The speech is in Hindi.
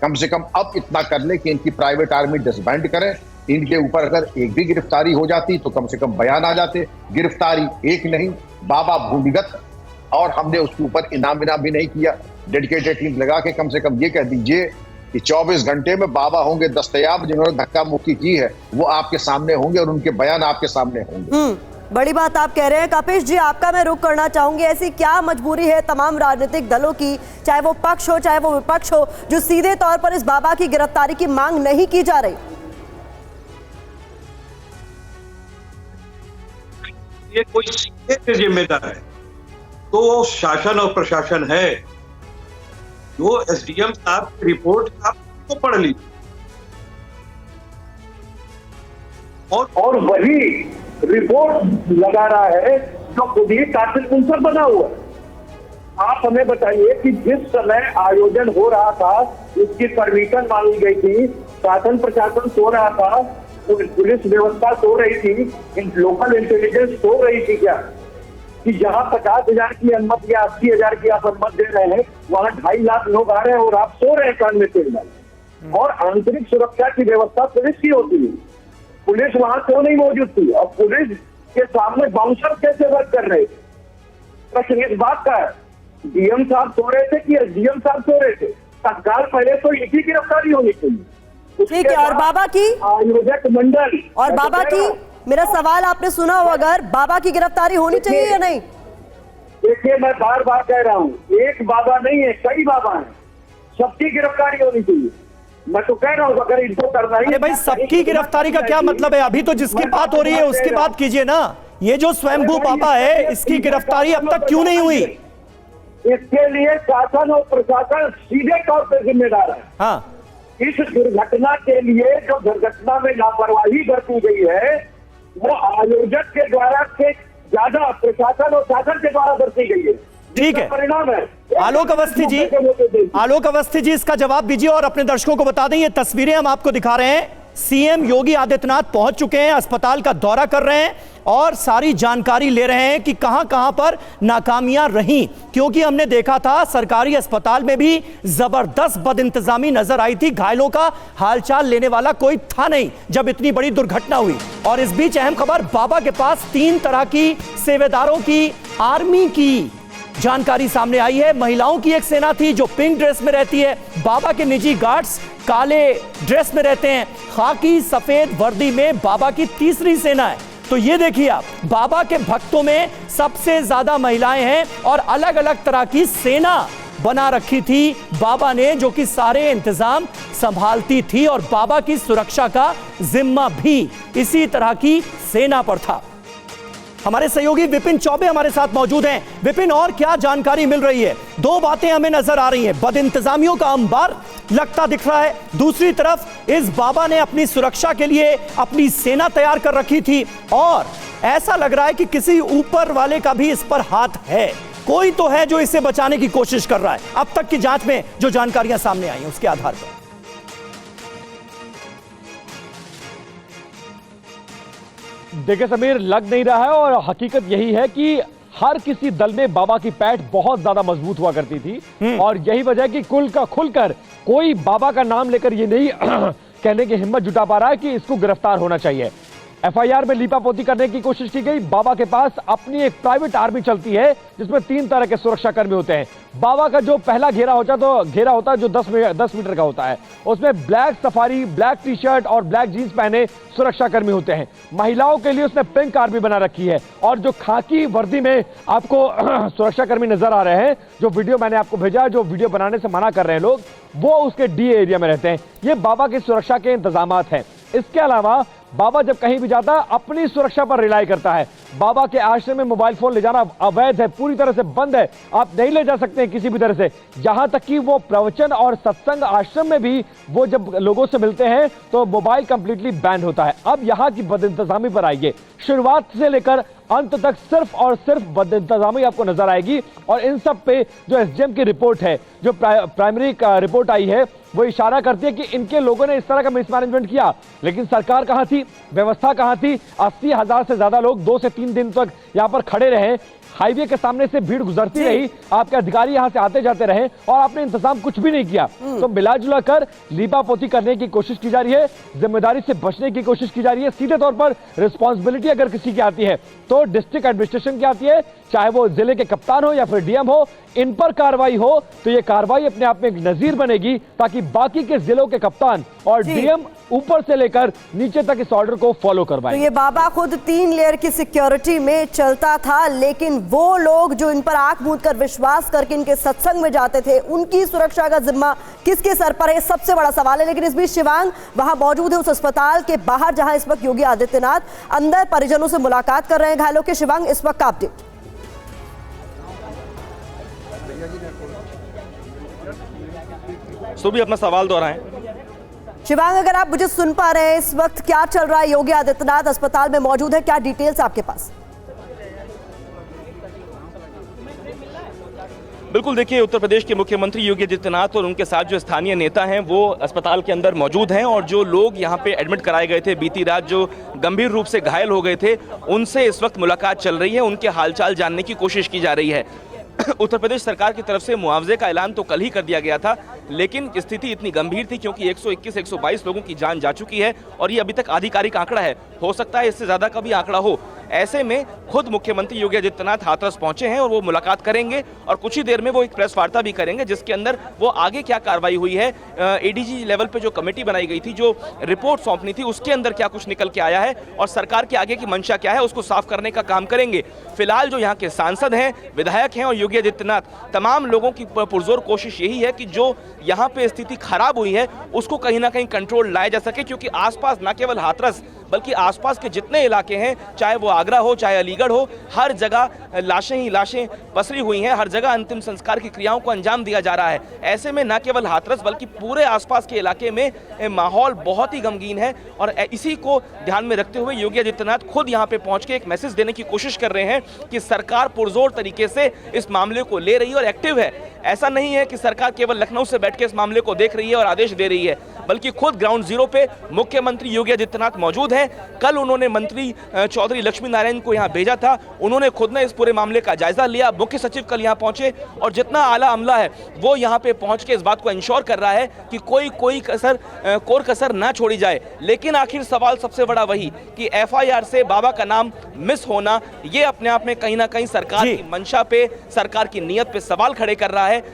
कम से कम अब इतना कर ले कि इनकी प्राइवेट आर्मी डिसबैंड करें। इनके ऊपर अगर एक भी गिरफ्तारी हो जाती तो कम से कम बयान आ जाते। गिरफ्तारी एक नहीं, बाबा भूमिगत, और हमने उसके ऊपर इनाम भी नहीं किया। डेडिकेटेड टीम लगा के कम से कम ये कह दीजिए कि 24 घंटे में बाबा होंगे दस्तयाब, जिन्होंने धक्का मुक्की की है वो आपके सामने होंगे और उनके बयान आपके सामने होंगे। बड़ी बात आप कह रहे हैं। कपिश जी, आपका मैं रुख करना चाहूंगी, ऐसी क्या मजबूरी है तमाम राजनीतिक दलों की, चाहे वो पक्ष हो चाहे वो विपक्ष हो, जो सीधे तौर पर इस बाबा की गिरफ्तारी की मांग नहीं की जा रही? ये कोई सीधे जिम्मेदार है तो शासन और प्रशासन है। जो एसडीएम साहब की रिपोर्ट आपको पढ़ ली और वही रिपोर्ट लगा रहा है जो खुद ही कातिल मुंसर बना हुआ है। आप हमें बताइए कि जिस समय आयोजन हो रहा था उसकी परमिशन मांगी गई थी, शासन प्रशासन सो रहा था, पुलिस व्यवस्था सो रही थी, लोकल इंटेलिजेंस सो रही थी क्या कि जहां 50,000 की अनुमति या 80,000 की आप अनुमति दे रहे हैं वहां 2.5 लाख लोग आ रहे हैं और आप सो रहे हैं कान में तेल डाल। और आंतरिक सुरक्षा की व्यवस्था पुलिस की होती है, पुलिस वहां क्यों नहीं मौजूद थी? और पुलिस के सामने बाउंसर कैसे वर्क कर रहे थे? प्रश्न इस बात का है। डीएम साहब सो रहे थे कि एसडीएम साहब सो रहे थे? तत्काल पहले तो इसी गिरफ्तारी होनी चाहिए। ठीक है। और बाबा की आयोजक मंडल और बाबा की, मेरा सवाल आपने सुना हो, अगर बाबा की गिरफ्तारी होनी चाहिए या नहीं? देखिए, मैं बार बार कह रहा हूँ, एक बाबा नहीं है, कई बाबा हैं, सबकी गिरफ्तारी होनी चाहिए। मैं तो कह रहा हूँ अगर इनको करना ही। अरे भाई, सबकी गिरफ्तारी का क्या मतलब है? अभी तो जिसकी बात हो रही है उसकी बात कीजिए ना। ये जो स्वयंभू बाबा है इसकी गिरफ्तारी अब तक क्यों नहीं हुई? इसके लिए शासन और प्रशासन सीधे तौर पर जिम्मेदार है। हाँ, इस दुर्घटना के लिए जो दुर्घटना में लापरवाही बरती गई है वो आयोजक के द्वारा से ज्यादा प्रशासन और शासन के द्वारा बरती गई है। ठीक है। परिणाम है। आलोक अवस्थी जी, आलोक अवस्थी जी इसका जवाब दीजिए और अपने दर्शकों को बता दें, ये तस्वीरें हम आपको दिखा रहे हैं। सीएम योगी आदित्यनाथ पहुंच चुके हैं, अस्पताल का दौरा कर रहे हैं और सारी जानकारी ले रहे हैं कि कहां-कहां पर नाकामियां रहीं, क्योंकि हमने देखा था सरकारी अस्पताल में भी जबरदस्त बदइंतजामी नजर आई थी। घायलों का हालचाल लेने वाला कोई था नहीं जब इतनी बड़ी दुर्घटना हुई। और इस बीच अहम खबर, बाबा के पास 3 तरह की सेवेदारों की आर्मी की जानकारी सामने आई है। महिलाओं की एक सेना थी जो पिंक ड्रेस में रहती है, बाबा के निजी गार्ड्स काले ड्रेस में रहते हैं, खाकी सफेद वर्दी में बाबा की तीसरी सेना है। तो ये देखिए आप, बाबा के भक्तों में सबसे ज्यादा महिलाएं हैं और अलग अलग तरह की सेना बना रखी थी बाबा ने, जो कि सारे इंतजाम संभालती थी और बाबा की सुरक्षा का जिम्मा भी इसी तरह की सेना पर था। हमारे सहयोगी विपिन चौबे हमारे साथ मौजूद हैं। विपिन, और क्या जानकारी मिल रही है? 2 बातें हमें नजर आ रही हैं, बदइंतजामियों का अंबार लगता दिख रहा है, दूसरी तरफ इस बाबा ने अपनी सुरक्षा के लिए अपनी सेना तैयार कर रखी थी और ऐसा लग रहा है कि किसी ऊपर वाले का भी इस पर हाथ है, कोई तो है जो इसे बचाने की कोशिश कर रहा है। अब तक की जांच में जो जानकारियां सामने आई हैं उसके आधार पर देखिए समीर, लग नहीं रहा है और हकीकत यही है कि हर किसी दल में बाबा की पैठ बहुत ज्यादा मजबूत हुआ करती थी और यही वजह कि खुलकर कोई बाबा का नाम लेकर ये नहीं कहने की हिम्मत जुटा पा रहा है कि इसको गिरफ्तार होना चाहिए। एफआईआर में लीपापोती करने की कोशिश की गई। बाबा के पास अपनी एक प्राइवेट आर्मी चलती है जिसमें 3 तरह के सुरक्षाकर्मी होते हैं। बाबा का जो पहला घेरा होता है जो 10 मीटर का होता है, उसमें black safari, black T shirt और ब्लैक जींस पहने सुरक्षाकर्मी होते हैं। महिलाओं के लिए उसने पिंक आर्मी बना रखी है और जो खाकी वर्दी में आपको सुरक्षाकर्मी नजर आ रहे हैं, जो वीडियो मैंने आपको भेजा, जो वीडियो बनाने से मना कर रहे हैं लोग, वो उसके डी एरिया में रहते हैं। ये बाबा की सुरक्षा के इंतजाम हैं। इसके अलावा बाबा जब कहीं भी जाता है अपनी सुरक्षा पर रिलाई करता है। बाबा के आश्रम में मोबाइल फोन ले जाना अवैध है, पूरी तरह से बंद है, आप नहीं ले जा सकते हैं किसी भी तरह से। जहां तक कि वो प्रवचन और सत्संग आश्रम में भी वो जब लोगों से मिलते हैं तो मोबाइल कंप्लीटली बैन होता है। अब यहाँ की बदइंतजामी पर आइए, शुरुआत से लेकर अंत तक सिर्फ और सिर्फ बदइंतजामी आपको नजर आएगी। और इन सब पे जो एसडीएम की रिपोर्ट है, जो प्राइमरी रिपोर्ट आई है, वो इशारा करती है कि इनके लोगों ने इस तरह का मिसमैनेजमेंट किया, लेकिन सरकार कहां थी, व्यवस्था कहां थी? 80,000 से ज्यादा लोग 2 से 3 दिन तक यहां पर खड़े रहे। हाईवे के सामने से भीड़ गुजरती रही, आपके अधिकारी यहां से आते जाते रहे और आपने इंतजाम कुछ भी नहीं किया। तो मिला जुला कर लीपापोती करने की कोशिश की जा रही है, जिम्मेदारी से बचने की कोशिश की जा रही है। सीधे तौर पर रिस्पॉन्सिबिलिटी अगर किसी की आती है तो डिस्ट्रिक्ट एडमिनिस्ट्रेशन की आती है, चाहे वो जिले के कप्तान हो या फिर डीएम हो। इन पर कार्रवाई हो तो ये कार्रवाई अपने आप में एक नजीर बनेगी, ताकि बाकी के जिलों के कप्तान और डीएम ऊपर से लेकर नीचे तक इस ऑर्डर को फॉलो करवाएं। तो ये बाबा खुद 3 लेयर की सिक्योरिटी में चलता था, लेकिन वो लोग जो इन पर आंख मूंद कर विश्वास करके इनके सत्संग में जाते थे, उनकी सुरक्षा का जिम्मा किसके सर पर है, सबसे बड़ा सवाल है। लेकिन इस बीच शिवांग वहां मौजूद है उस अस्पताल के बाहर जहां इस वक्त योगी आदित्यनाथ अंदर परिजनों से मुलाकात कर रहे हैं घायलों के। शिवांग, इस वक्त का अपडेट। तो भी अपना सवाल दोहराएं। शिवांग, अगर आप मुझे सुन पा रहे हैं, इस वक्त क्या चल रहा है? योगी आदित्यनाथ अस्पताल में मौजूद है, क्या डिटेल्स आपके पास? बिल्कुल, देखिए, उत्तर प्रदेश के मुख्यमंत्री योगी आदित्यनाथ और उनके साथ जो स्थानीय नेता हैं वो अस्पताल के अंदर मौजूद हैं, और जो लोग यहाँ पे एडमिट कराए गए थे बीती रात, जो गंभीर रूप से घायल हो गए थे, उनसे इस वक्त मुलाकात चल रही है, उनके हालचाल जानने की कोशिश की जा रही है। उत्तर प्रदेश सरकार की तरफ से मुआवजे का ऐलान तो कल ही कर दिया गया था, लेकिन स्थिति इतनी गंभीर थी क्योंकि 121-122 लोगों की जान जा चुकी है, और ये अभी तक आधिकारिक आंकड़ा है, हो सकता है इससे ज्यादा का भी आंकड़ा हो। ऐसे में खुद मुख्यमंत्री योगी आदित्यनाथ हाथरस पहुंचे हैं और वो मुलाकात करेंगे, और कुछ ही देर में वो एक प्रेस वार्ता भी करेंगे, जिसके अंदर वो आगे क्या कार्रवाई हुई है, एडीजी लेवल पे जो कमेटी बनाई गई थी, जो रिपोर्ट सौंपनी थी, उसके अंदर क्या कुछ निकल के आया है और सरकार की आगे की मंशा क्या है, उसको साफ करने का काम करेंगे। फिलहाल जो यहाँ के सांसद हैं, विधायक हैं और योगी आदित्यनाथ, तमाम लोगों की पुरजोर कोशिश यही है कि जो यहाँ पे स्थिति खराब हुई है उसको कहीं ना कहीं कंट्रोल लाया जा सके, क्योंकि आसपास न केवल हाथरस बल्कि आसपास के जितने इलाके हैं, चाहे वो आगरा हो चाहे अलीगढ़ हो, हर जगह लाशें ही लाशें पसरी हुई हैं, हर जगह अंतिम संस्कार की क्रियाओं को अंजाम दिया जा रहा है। ऐसे में न केवल हाथरस बल्कि पूरे आसपास के इलाके में माहौल बहुत ही गमगीन है, और इसी को ध्यान में रखते हुए योगी आदित्यनाथ खुद यहाँ पे पहुंच के एक मैसेज देने की कोशिश कर रहे हैं कि सरकार पुरजोर तरीके से इस मामले को ले रही है और एक्टिव है। ऐसा नहीं है कि सरकार केवल लखनऊ से बैठ के इस मामले को देख रही है और आदेश दे रही है, बल्कि खुद ग्राउंड जीरो पे मुख्यमंत्री योगी आदित्यनाथ मौजूद हैं। कल उन्होंने मंत्री चौधरी लक्ष्मी नारायण को यहाँ भेजा था, उन्होंने खुद ने इस पूरे मामले का जायजा लिया। मुख्य सचिव कल यहाँ पहुंचे और जितना आला अमला है वो यहाँ पे पहुंच के इस बात को इंश्योर कर रहा है कि कोई कोई कसर ना छोड़ी जाए। लेकिन आखिर सवाल सबसे बड़ा वही कि एफआईआर से बाबा का नाम मिस होना, ये अपने आप में कहीं ना कहीं सरकार की मंशा पे, सरकार की नीयत पे सवाल खड़े कर रहा है।